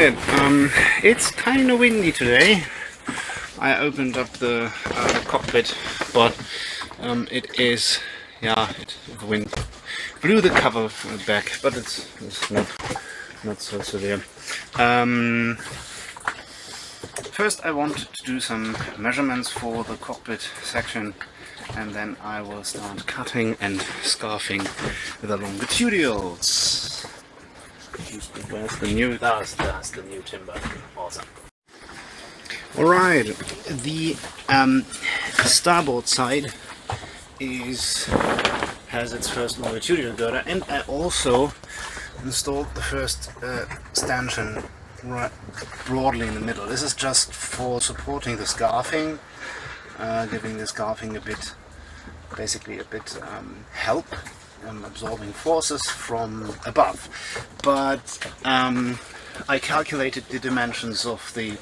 Alright, it's kind of windy today. I opened up the cockpit, but it is, the wind blew the cover back, but it's not so severe. First I want to do some measurements for the cockpit section, and then I will start cutting and scarfing the longitudinals. Where's the new? That's the new timber. Awesome. Alright, the starboard side has its first longitudinal girder, and I also installed the first stanchion right broadly in the middle. This is just for supporting the scarfing, giving the scarfing a bit help. Absorbing forces from above, but I calculated the dimensions of the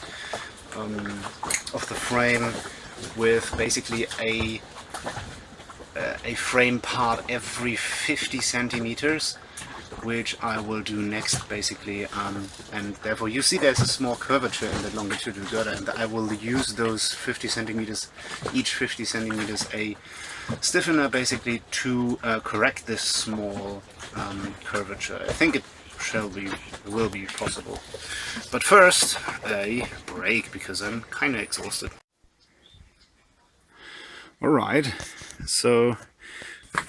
frame with basically a frame part every 50 centimeters, which I will do next basically, and therefore you see there's a small curvature in the longitudinal girder, and I will use those 50 centimeters, each 50 centimeters a stiffener basically to correct this small curvature. I think it will be possible. But first a break, because I'm kind of exhausted. Alright, so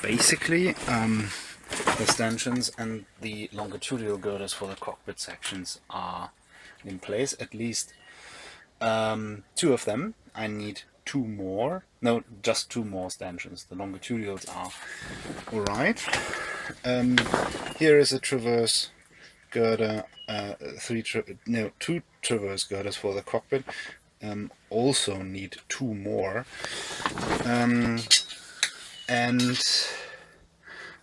basically the stanchions and the longitudinal girders for the cockpit sections are in place, at least two of them. I need two more, no, just two more stanchions. The longitudinals are alright. Here is a transverse girder, two transverse girders for the cockpit. Also need two more, and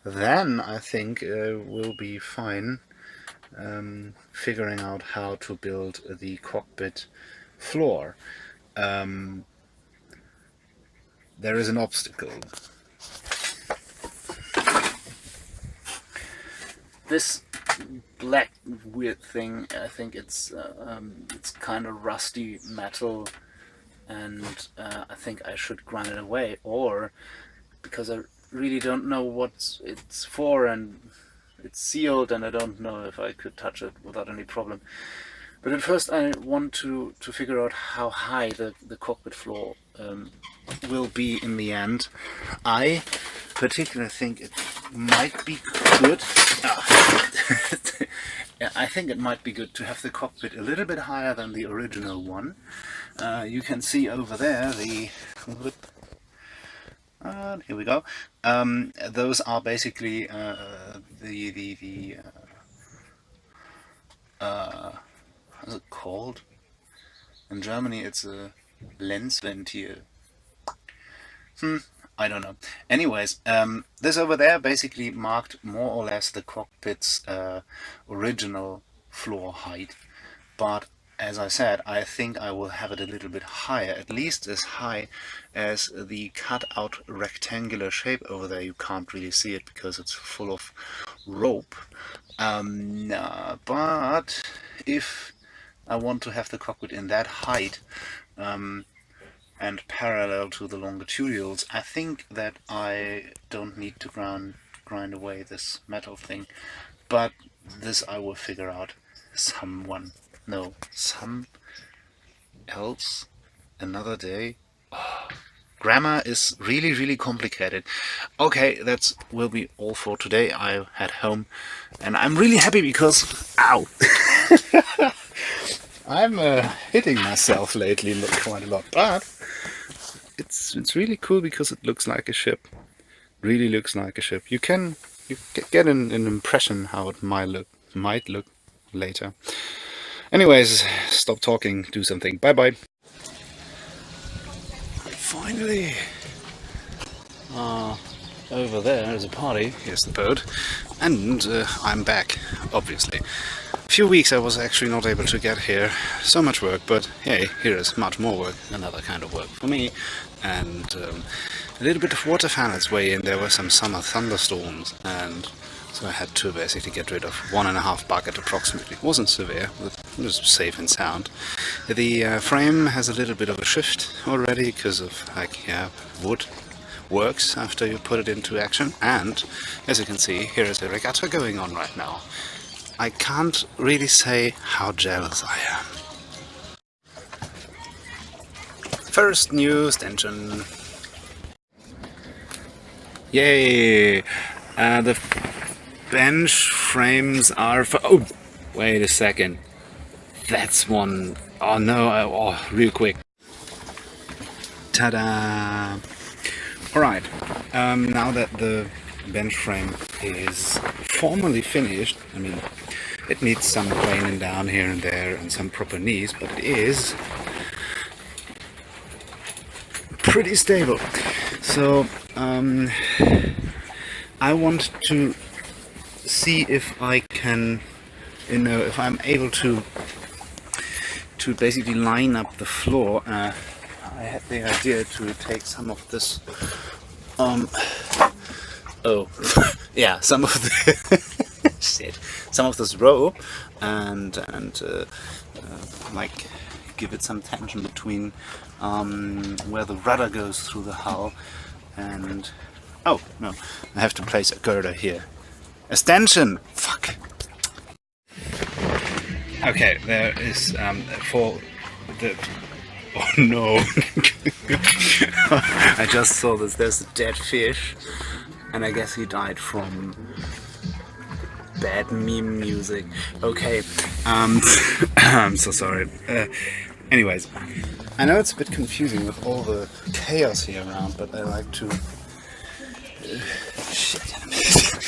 then I think we'll be fine figuring out how to build the cockpit floor. There is an obstacle. This black weird thing, I think it's kind of rusty metal, and I think I should grind it away, or because I really don't know what it's for, and it's sealed, and I don't know if I could touch it without any problem. But at first I want to figure out how high the cockpit floor will be in the end. I particularly think it might be good. Yeah, I think it might be good to have the cockpit a little bit higher than the original one. You can see over there the... here we go. Those are basically how's it called? In Germany it's a Lenzventil. I don't know. Anyways, this over there basically marked more or less the cockpit's original floor height, but as I said, I think I will have it a little bit higher, at least as high as the cut out rectangular shape over there. You can't really see it because it's full of rope, but if I want to have the cockpit in that height and parallel to the longitudinals, I think that I don't need to grind away this metal thing, but this I will figure out some else another day. Grammar is really complicated. Okay, that will be all for today. I head home, and I'm really happy because ow I'm hitting myself lately quite a lot, but it's really cool because it looks like a ship. Really looks like a ship. You get an impression how it might look later. Anyways, stop talking, do something. Bye bye. Finally, over there is a party. Here's the boat, and I'm back. Obviously, a few weeks I was actually not able to get here. So much work, but hey, here is much more work. Another kind of work for me, and a little bit of water found its way in. There were some summer thunderstorms, and So I had to basically get rid of 1.5 bucket approximately. It wasn't severe, but it was safe and sound. The frame has a little bit of a shift already because of, like, yeah, wood works after you put it into action. And as you can see, here is a regatta going on right now. I can't really say how jealous I am. First new stanchion. Yay! The bench frames are for... Oh! Wait a second. That's one... Oh no, oh, real quick. Ta-da! Alright, now that the bench frame is formally finished, I mean, it needs some planing down here and there and some proper knees, but it is pretty stable. So, I want to see if I can, you know, if I'm able to basically line up the floor. I had the idea to take some of this, oh, yeah, some of the shit, some of this rope, and like give it some tension between where the rudder goes through the hull and... Oh, no, I have to place a girder here. A stanchion! Fuck! Okay, there is, for the... Oh no! I just saw this, there's a dead fish, and I guess he died from bad meme music. Okay, I'm so sorry. Anyways, I know it's a bit confusing with all the chaos here around, but I like to... shit,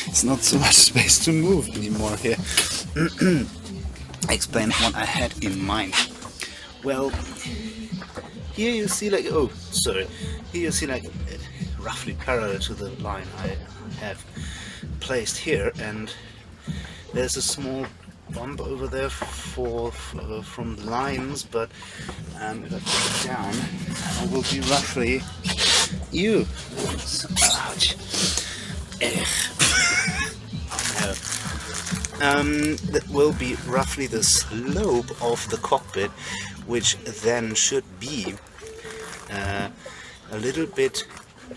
it's not so much space to move anymore here. Explain what I had in mind. Well, here you see, like, oh, sorry, here you see, like, roughly parallel to the line I have placed here, and there's a small bump over there from the lines, but if I put it down, I will be roughly... Ew! Ouch! That will be roughly the slope of the cockpit, which then should be a little bit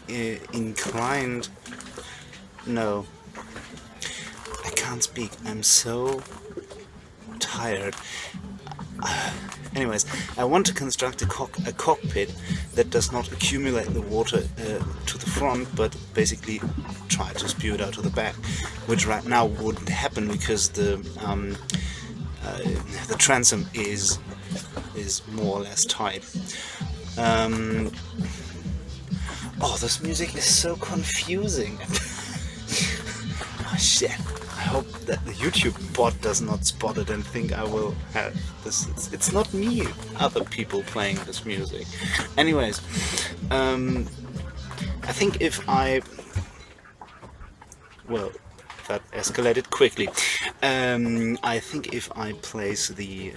inclined. No, I can't speak. I'm so tired. Anyways, I want to construct a cockpit that does not accumulate the water to the front, but basically try to spew it out to the back, which right now wouldn't happen because the transom is more or less tight. Oh, this music is so confusing. Oh shit. I hope that the YouTube bot does not spot it and think I will have this. It's not me, other people playing this music. Anyways, I think if I... Well, that escalated quickly. I think if I place the...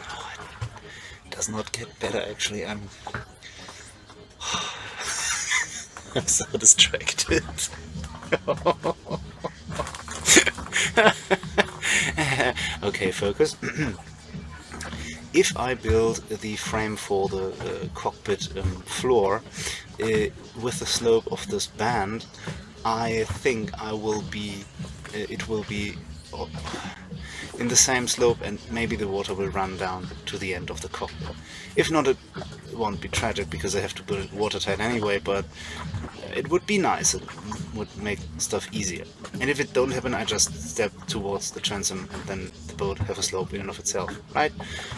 oh, it does not get better actually. I'm so distracted. Okay, focus. If I build the frame for the cockpit floor with the slope of this band, I think I will be it will be in the same slope, and maybe the water will run down to the end of the cockpit. If not, it won't be tragic because I have to put it watertight anyway, but it would be nice. It would make stuff easier. And if it don't happen, I just step towards the transom and then the boat have a slope in and of itself. Right?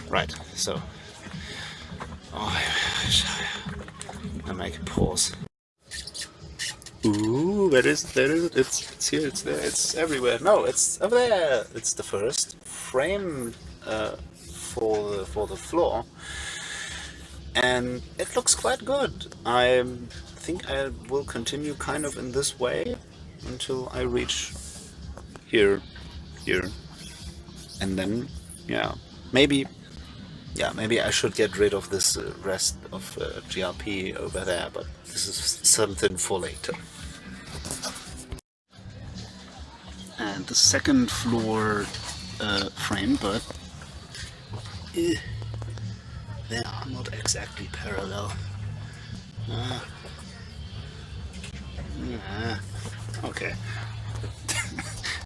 Right. So, I make a pause. Ooh, where is it? It's here, it's there, it's everywhere. No, it's over there. It's the first frame for the floor, and it looks quite good. I think I will continue kind of in this way until I reach here, and then maybe I should get rid of this rest of GRP over there, but this is something for later. and the second floor frame, but they are not exactly parallel. Okay.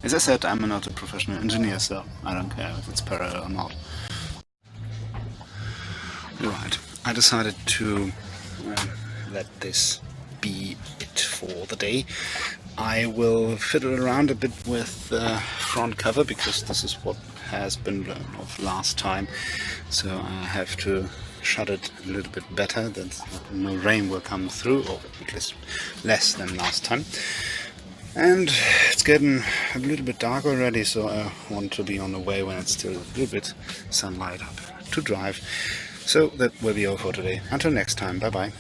As I said, I'm not a professional engineer, so I don't care if it's parallel or not. Right, I decided to let this be it for the day. I will fiddle around a bit with the front cover because this is what has been blown off last time, so I have to shut it a little bit better, that no rain will come through, or at least less than last time. And it's getting a little bit dark already, so I want to be on the way when it's still a little bit sunlight up to drive. So that will be all for today. Until next time, bye bye.